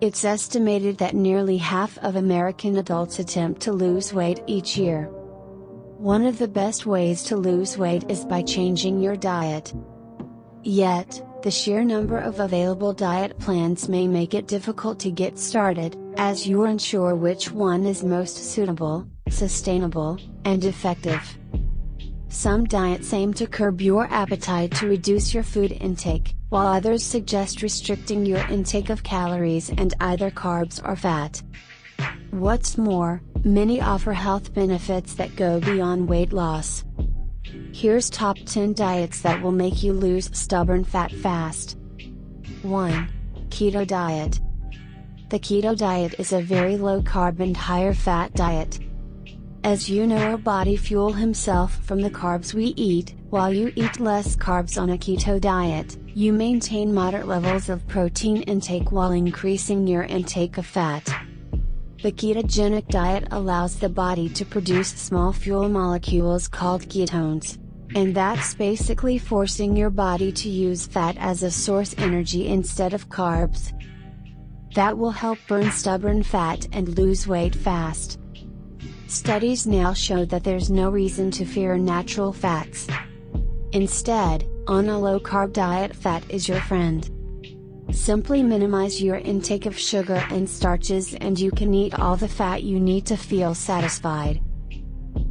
It's estimated that nearly half of American adults attempt to lose weight each year. One of the best ways to lose weight is by changing your diet. Yet, the sheer number of available diet plans may make it difficult to get started, as you're unsure which one is most suitable, sustainable, and effective. Some diets aim to curb your appetite to reduce your food intake, while others suggest restricting your intake of calories and either carbs or fat. What's more, many offer health benefits that go beyond weight loss. Here's top 10 diets that will make you lose stubborn fat fast. 1. Keto diet. The keto diet is a very low carb and higher fat diet. As you know, our body fuels himself from the carbs we eat. While you eat less carbs on a keto diet, you maintain moderate levels of protein intake while increasing your intake of fat. The ketogenic diet allows the body to produce small fuel molecules called ketones. And that's basically forcing your body to use fat as a source energy instead of carbs. That will help burn stubborn fat and lose weight fast. Studies now show that there's no reason to fear natural fats. Instead, on a low-carb diet, fat is your friend. Simply minimize your intake of sugar and starches and you can eat all the fat you need to feel satisfied.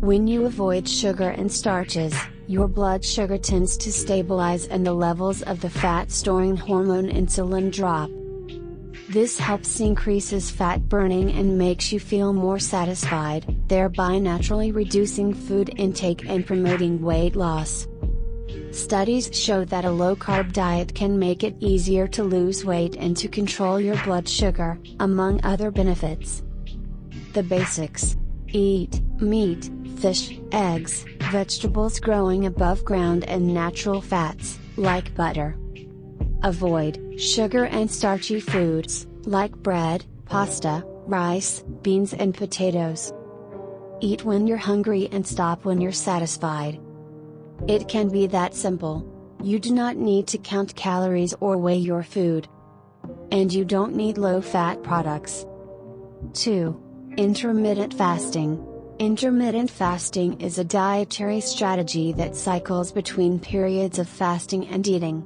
When you avoid sugar and starches, your blood sugar tends to stabilize and the levels of the fat-storing hormone insulin drop. This helps increases fat burning and makes you feel more satisfied, thereby naturally reducing food intake and promoting weight loss. Studies show that a low-carb diet can make it easier to lose weight and to control your blood sugar, among other benefits. The basics: eat meat, fish, eggs, vegetables growing above ground and natural fats, like butter. Avoid sugar and starchy foods, like bread, pasta, rice, beans and potatoes. Eat when you're hungry and stop when you're satisfied. It can be that simple. You do not need to count calories or weigh your food. And you don't need low-fat products. 2. Intermittent fasting. Intermittent fasting is a dietary strategy that cycles between periods of fasting and eating.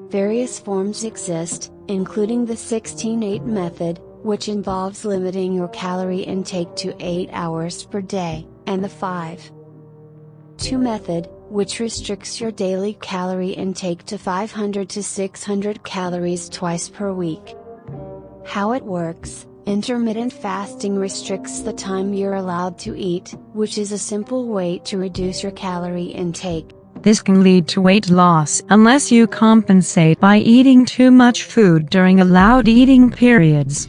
Various forms exist, including the 16-8 method, which involves limiting your calorie intake to 8 hours per day, and the 5-2 method, which restricts your daily calorie intake to 500 to 600 calories twice per week. How it works: intermittent fasting restricts the time you're allowed to eat, which is a simple way to reduce your calorie intake. This can lead to weight loss unless you compensate by eating too much food during allowed eating periods.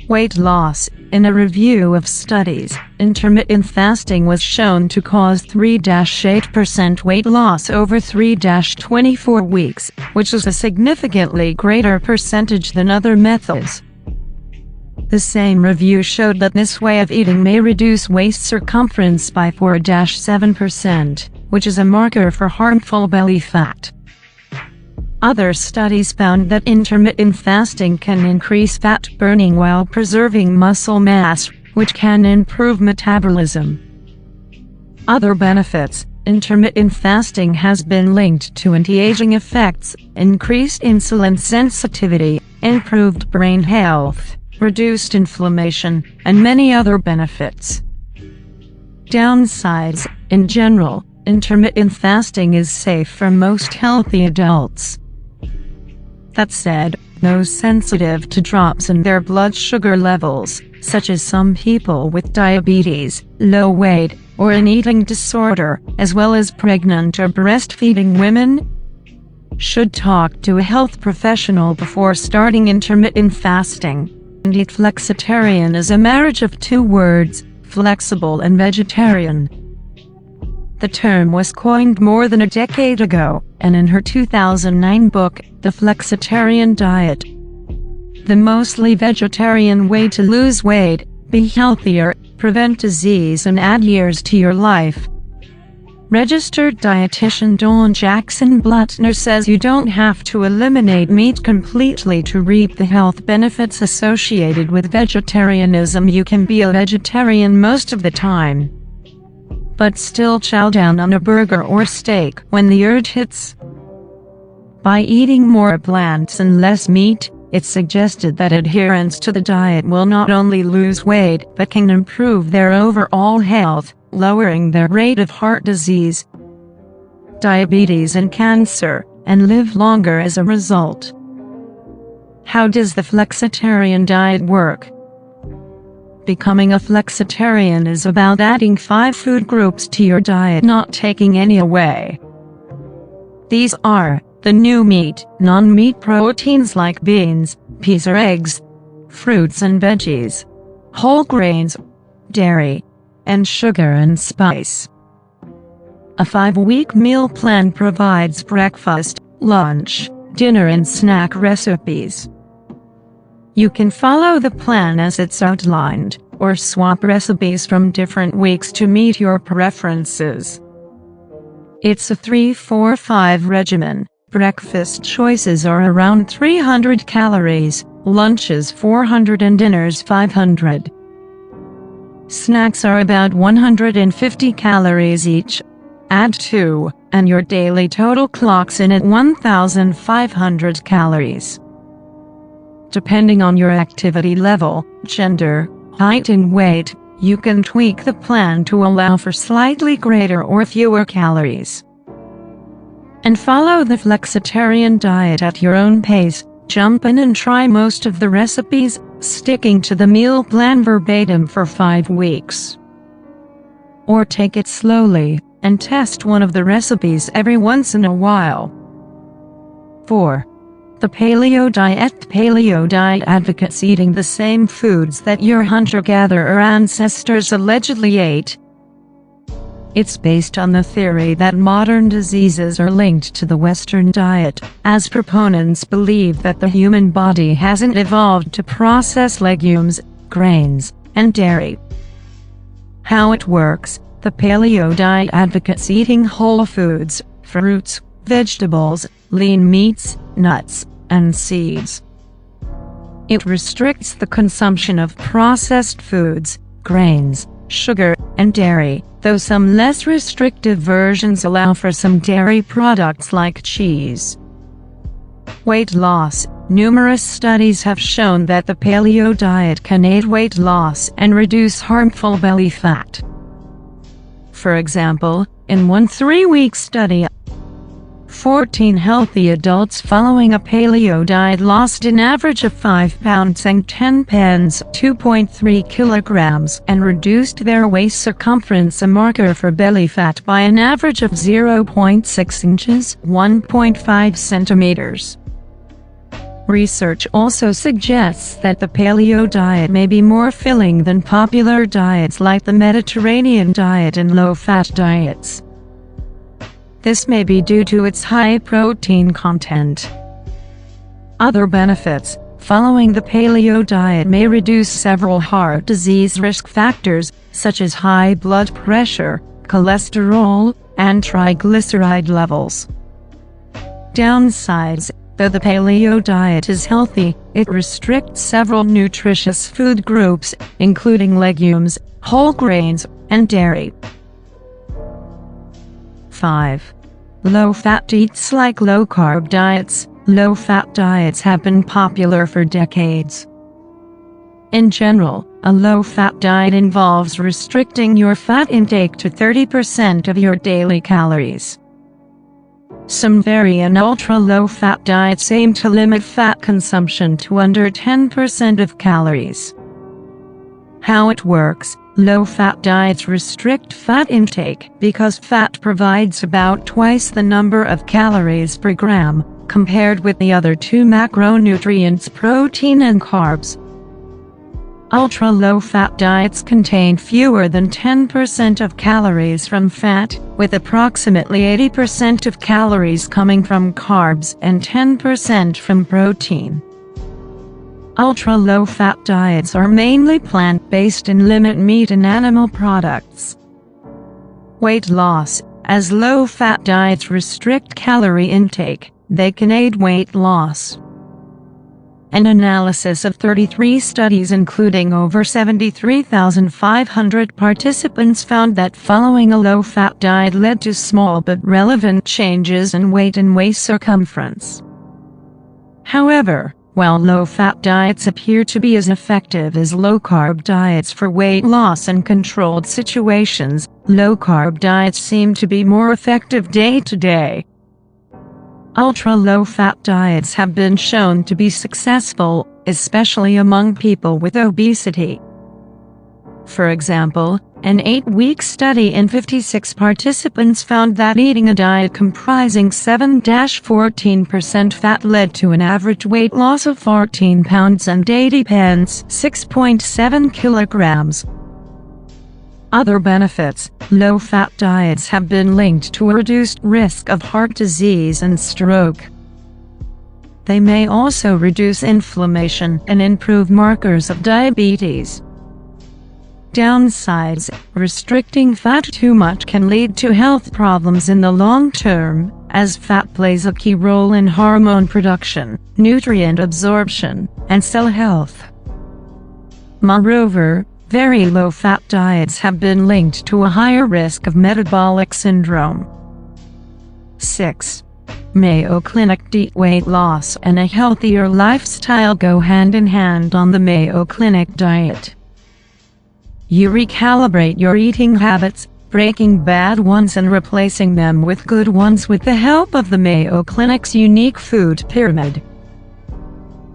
Weight loss. In a review of studies, intermittent fasting was shown to cause 3-8% weight loss over 3-24 weeks, which is a significantly greater percentage than other methods. The same review showed that this way of eating may reduce waist circumference by 4-7%, which is a marker for harmful belly fat. Other studies found that intermittent fasting can increase fat burning while preserving muscle mass, which can improve metabolism. Other benefits: intermittent fasting has been linked to anti-aging effects, increased insulin sensitivity, improved brain health, reduced inflammation, and many other benefits. Downsides: in general, intermittent fasting is safe for most healthy adults. That said, those sensitive to drops in their blood sugar levels, such as some people with diabetes, low weight, or an eating disorder, as well as pregnant or breastfeeding women, should talk to a health professional before starting intermittent fasting. And eat flexitarian is a marriage of two words, flexible and vegetarian. The term was coined more than a decade ago, and in her 2009 book, The Flexitarian Diet, the mostly vegetarian way to lose weight, be healthier, prevent disease and add years to your life, Registered dietitian Dawn Jackson Blutner says you don't have to eliminate meat completely to reap the health benefits associated with vegetarianism. You can be a vegetarian most of the time, but still chow down on a burger or steak when the urge hits. By eating more plants and less meat, it's suggested that adherents to the diet will not only lose weight but can improve their overall health, lowering their rate of heart disease, diabetes and cancer, and live longer as a result. How does the flexitarian diet work? Becoming a flexitarian is about adding 5 food groups to your diet, not taking any away. These are the new meat, non-meat proteins like beans, peas or eggs, fruits and veggies, whole grains, dairy, and sugar and spice. A 5-week meal plan provides breakfast, lunch, dinner and snack recipes. You can follow the plan as it's outlined, or swap recipes from different weeks to meet your preferences. It's a 3-4-5 regimen. Breakfast choices are around 300 calories, lunches 400 and dinners 500. Snacks are about 150 calories each. Add 2, and your daily total clocks in at 1,500 calories. Depending on your activity level, gender, height and weight, you can tweak the plan to allow for slightly greater or fewer calories. And follow the flexitarian diet at your own pace. Jump in and try most of the recipes, sticking to the meal plan verbatim for 5 weeks. Or take it slowly, and test one of the recipes every once in a while. 4. The Paleo Diet. Paleo diet advocates eating the same foods that your hunter-gatherer ancestors allegedly ate. It's based on the theory that modern diseases are linked to the Western diet, as proponents believe that the human body hasn't evolved to process legumes, grains, and dairy. How it works: the Paleo diet advocates eating whole foods, fruits, vegetables, lean meats, nuts, and seeds. It restricts the consumption of processed foods, grains, sugar, and dairy, though some less restrictive versions allow for some dairy products like cheese. Weight loss. Numerous studies have shown that the Paleo diet can aid weight loss and reduce harmful belly fat. For example, in one 3-week study, 14 healthy adults following a paleo diet lost an average of 5 pounds and 10 pence, 2.3 kilograms, and reduced their waist circumference, a marker for belly fat, by an average of 0.6 inches, 1.5 centimeters. Research also suggests that the paleo diet may be more filling than popular diets like the Mediterranean diet and low-fat diets. This may be due to its high protein content. Other benefits: following the paleo diet may reduce several heart disease risk factors, such as high blood pressure, cholesterol, and triglyceride levels. Downsides: though the paleo diet is healthy, it restricts several nutritious food groups, including legumes, whole grains, and dairy. 5. Low-fat diets. Like low-carb diets, low-fat diets have been popular for decades. In general, a low-fat diet involves restricting your fat intake to 30% of your daily calories. Some very and ultra-low-fat diets aim to limit fat consumption to under 10% of calories. How it works: low-fat diets restrict fat intake because fat provides about twice the number of calories per gram, compared with the other 2 macronutrients, protein and carbs. Ultra-low-fat diets contain fewer than 10% of calories from fat, with approximately 80% of calories coming from carbs and 10% from protein. Ultra-low-fat diets are mainly plant-based and limit meat and animal products. Weight loss. As low-fat diets restrict calorie intake, they can aid weight loss. An analysis of 33 studies including over 73,500 participants found that following a low-fat diet led to small but relevant changes in weight and waist circumference. However, while low-fat diets appear to be as effective as low-carb diets for weight loss in controlled situations, low-carb diets seem to be more effective day to day. Ultra-low-fat diets have been shown to be successful, especially among people with obesity. For example, an 8-week study in 56 participants found that eating a diet comprising 7–14% fat led to an average weight loss of 14 pounds and 80 pence, 6.7 kilograms. Other benefits: low-fat diets have been linked to a reduced risk of heart disease and stroke. They may also reduce inflammation and improve markers of diabetes. Downsides: restricting fat too much can lead to health problems in the long term, as fat plays a key role in hormone production, nutrient absorption, and cell health. Moreover, very low-fat diets have been linked to a higher risk of metabolic syndrome. 6. Mayo Clinic. Weight loss and a healthier lifestyle go hand in hand on the Mayo Clinic diet. You recalibrate your eating habits, breaking bad ones and replacing them with good ones with the help of the Mayo Clinic's unique food pyramid.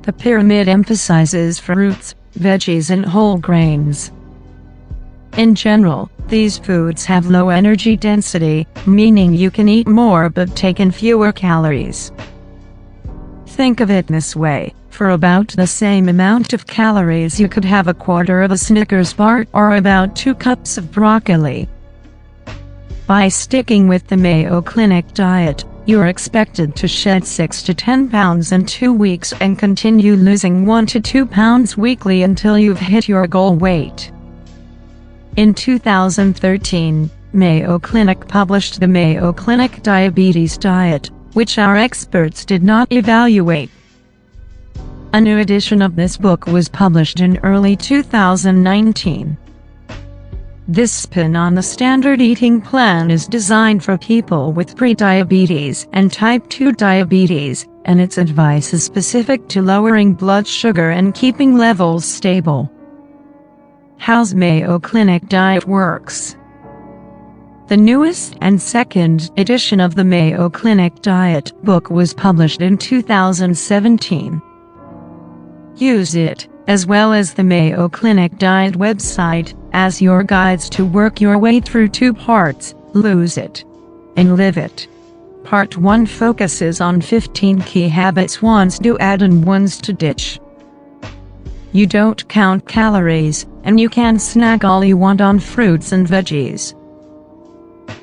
The pyramid emphasizes fruits, veggies and whole grains. In general, these foods have low energy density, meaning you can eat more but take in fewer calories. Think of it this way: for about the same amount of calories you could have a quarter of a Snickers bar or about 2 cups of broccoli. By sticking with the Mayo Clinic diet, you are expected to shed 6 to 10 pounds in 2 weeks and continue losing 1 to 2 pounds weekly until you've hit your goal weight. In 2013, Mayo Clinic published the Mayo Clinic Diabetes Diet, which our experts did not evaluate. A new edition of this book was published in early 2019. This spin on the standard eating plan is designed for people with prediabetes and type 2 diabetes, and its advice is specific to lowering blood sugar and keeping levels stable. How's Mayo Clinic diet works? The newest and second edition of the Mayo Clinic Diet book was published in 2017. Use it, as well as the Mayo Clinic Diet website, as your guides to work your way through 2 parts: Lose It and Live It. Part 1 focuses on 15 key habits: ones to add and ones to ditch. You don't count calories, and you can snack all you want on fruits and veggies.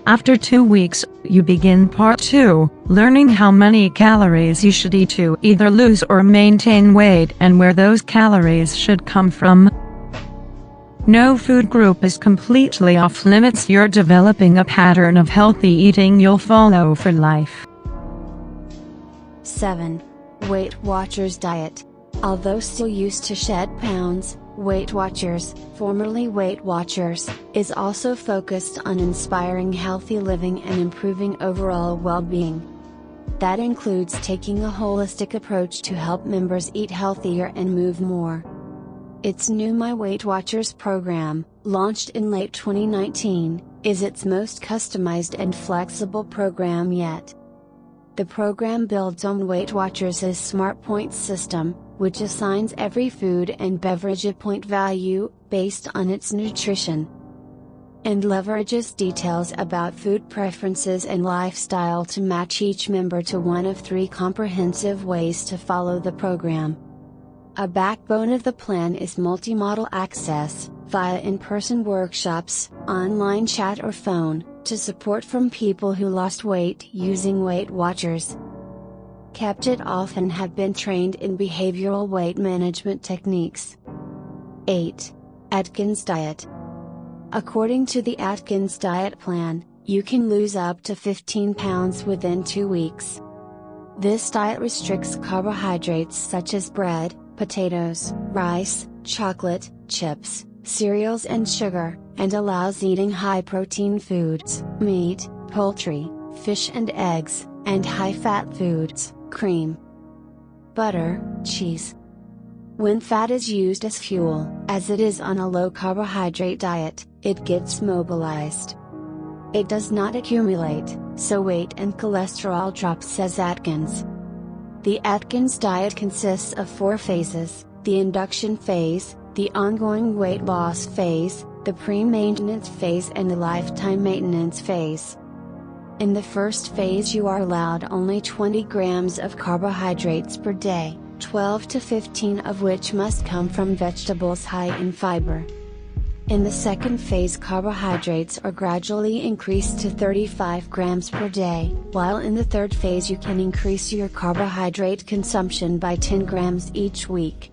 After 2 weeks, you begin Part 2, learning how many calories you should eat to either lose or maintain weight and where those calories should come from. No food group is completely off limits. You're developing a pattern of healthy eating you'll follow for life. 7. Weight Watchers Diet. Although still used to shed pounds, Weight Watchers, formerly Weight Watchers, is also focused on inspiring healthy living and improving overall well-being. That includes taking a holistic approach to help members eat healthier and move more. Its new My Weight Watchers program, launched in late 2019, is its most customized and flexible program yet. The program builds on Weight Watchers' Smart Points system, which assigns every food and beverage a point value, based on its nutrition, and leverages details about food preferences and lifestyle to match each member to one of 3 comprehensive ways to follow the program. A backbone of the plan is multi-modal access, via in-person workshops, online chat or phone, to support from people who lost weight using Weight Watchers. Kept it off and have been trained in behavioral weight management techniques. 8. Atkins Diet. According to the Atkins Diet Plan, You can lose up to 15 pounds within 2 weeks. This diet restricts carbohydrates such as bread, potatoes, rice, chocolate, chips, cereals and sugar, and allows eating high-protein foods, meat, poultry, fish and eggs, and high-fat foods, cream, butter, cheese. When fat is used as fuel, as it is on a low-carbohydrate diet, it gets mobilized. It does not accumulate, so weight and cholesterol drop, says Atkins. The Atkins diet consists of 4 phases: the induction phase, the ongoing weight loss phase, the pre-maintenance phase and the lifetime maintenance phase. In the first phase you are allowed only 20 grams of carbohydrates per day, 12 to 15 of which must come from vegetables high in fiber. In the second phase carbohydrates are gradually increased to 35 grams per day, while in the third phase you can increase your carbohydrate consumption by 10 grams each week,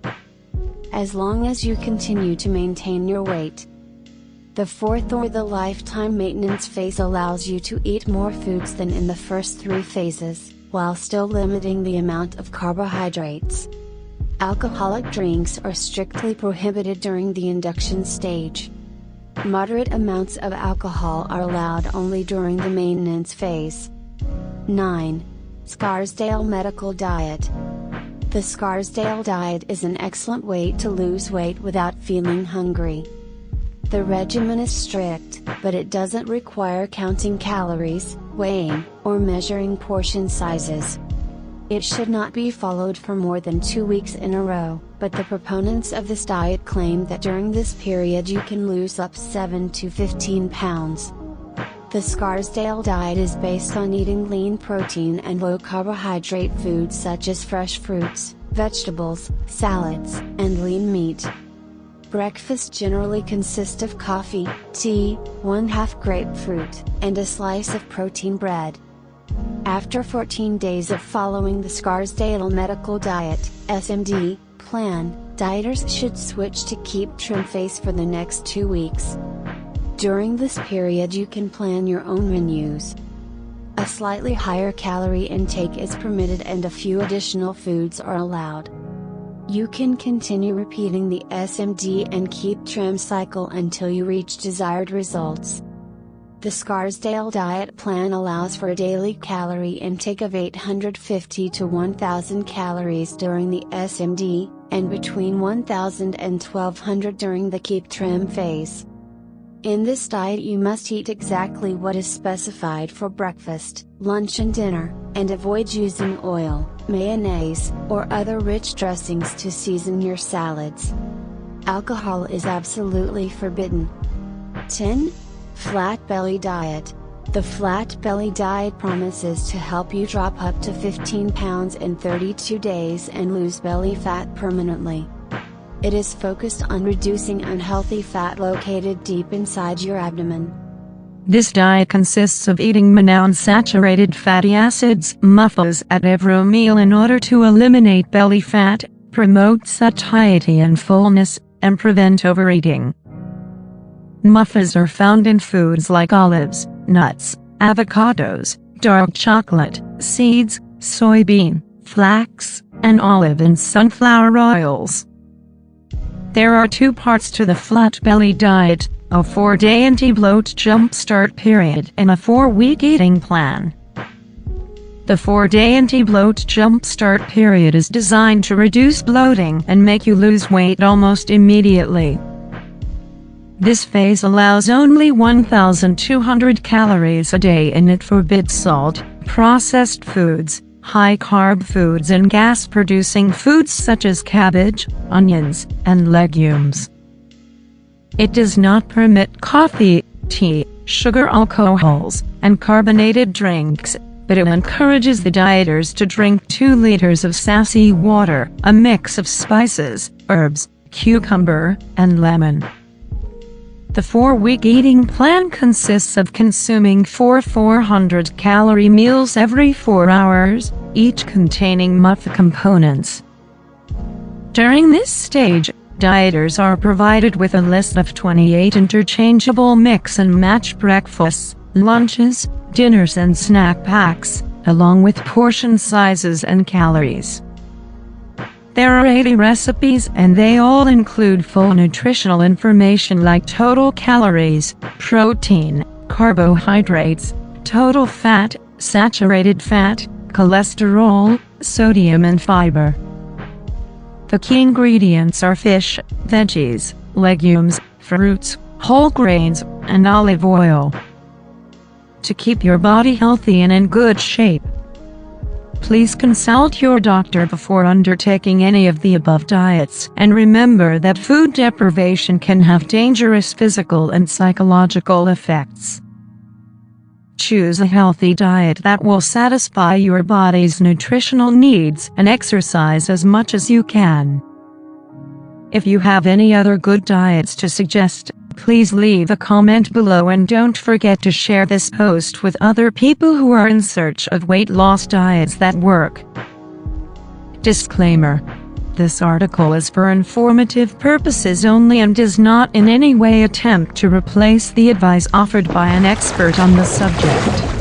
as long as you continue to maintain your weight. The fourth or the lifetime maintenance phase allows you to eat more foods than in the first 3 phases, while still limiting the amount of carbohydrates. Alcoholic drinks are strictly prohibited during the induction stage. Moderate amounts of alcohol are allowed only during the maintenance phase. 9. Scarsdale Medical Diet. The Scarsdale diet is an excellent way to lose weight without feeling hungry. The regimen is strict, but it doesn't require counting calories, weighing, or measuring portion sizes. It should not be followed for more than 2 weeks in a row, but the proponents of this diet claim that during this period you can lose up 7 to 15 pounds. The Scarsdale diet is based on eating lean protein and low carbohydrate foods such as fresh fruits, vegetables, salads, and lean meat. Breakfast generally consists of coffee, tea, 1/2 grapefruit, and a slice of protein bread. After 14 days of following the Scarsdale Medical Diet, (SMD) plan, dieters should switch to Keep Trim Phase for the next 2 weeks. During this period you can plan your own menus. A slightly higher calorie intake is permitted and a few additional foods are allowed. You can continue repeating the SMD and Keep Trim cycle until you reach desired results. The Scarsdale diet plan allows for a daily calorie intake of 850 to 1000 calories during the SMD, and between 1000 and 1200 during the Keep Trim phase. In this diet you must eat exactly what is specified for breakfast, lunch and dinner, and avoid using oil, mayonnaise, or other rich dressings to season your salads. Alcohol is absolutely forbidden. 10. Flat Belly Diet. The Flat Belly Diet promises to help you drop up to 15 pounds in 32 days and lose belly fat permanently. It is focused on reducing unhealthy fat located deep inside your abdomen. This diet consists of eating monounsaturated fatty acids, muffins, at every meal in order to eliminate belly fat, promote satiety and fullness, and prevent overeating. Muffins are found in foods like olives, nuts, avocados, dark chocolate, seeds, soybean, flax, and olive and sunflower oils. There are 2 parts to the flat belly diet: a 4-day anti-bloat jumpstart period and a 4-week eating plan. The 4-day anti-bloat jumpstart period is designed to reduce bloating and make you lose weight almost immediately. This phase allows only 1,200 calories a day and it forbids salt, processed foods, high-carb foods and gas-producing foods such as cabbage, onions, and legumes. It does not permit coffee, tea, sugar alcohols, and carbonated drinks, but it encourages the dieters to drink 2 liters of sassy water, a mix of spices, herbs, cucumber, and lemon. The 4-week eating plan consists of consuming 4 400-calorie meals every 4 hours, each containing muffin components. During this stage, dieters are provided with a list of 28 interchangeable mix-and-match breakfasts, lunches, dinners and snack packs, along with portion sizes and calories. There are 80 recipes and they all include full nutritional information like total calories, protein, carbohydrates, total fat, saturated fat, cholesterol, sodium and fiber. The key ingredients are fish, veggies, legumes, fruits, whole grains, and olive oil. To keep your body healthy and in good shape, please consult your doctor before undertaking any of the above diets, and remember that food deprivation can have dangerous physical and psychological effects. Choose a healthy diet that will satisfy your body's nutritional needs and exercise as much as you can. If you have any other good diets to suggest, please leave a comment below and don't forget to share this post with other people who are in search of weight loss diets that work. Disclaimer: this article is for informative purposes only and does not in any way attempt to replace the advice offered by an expert on the subject.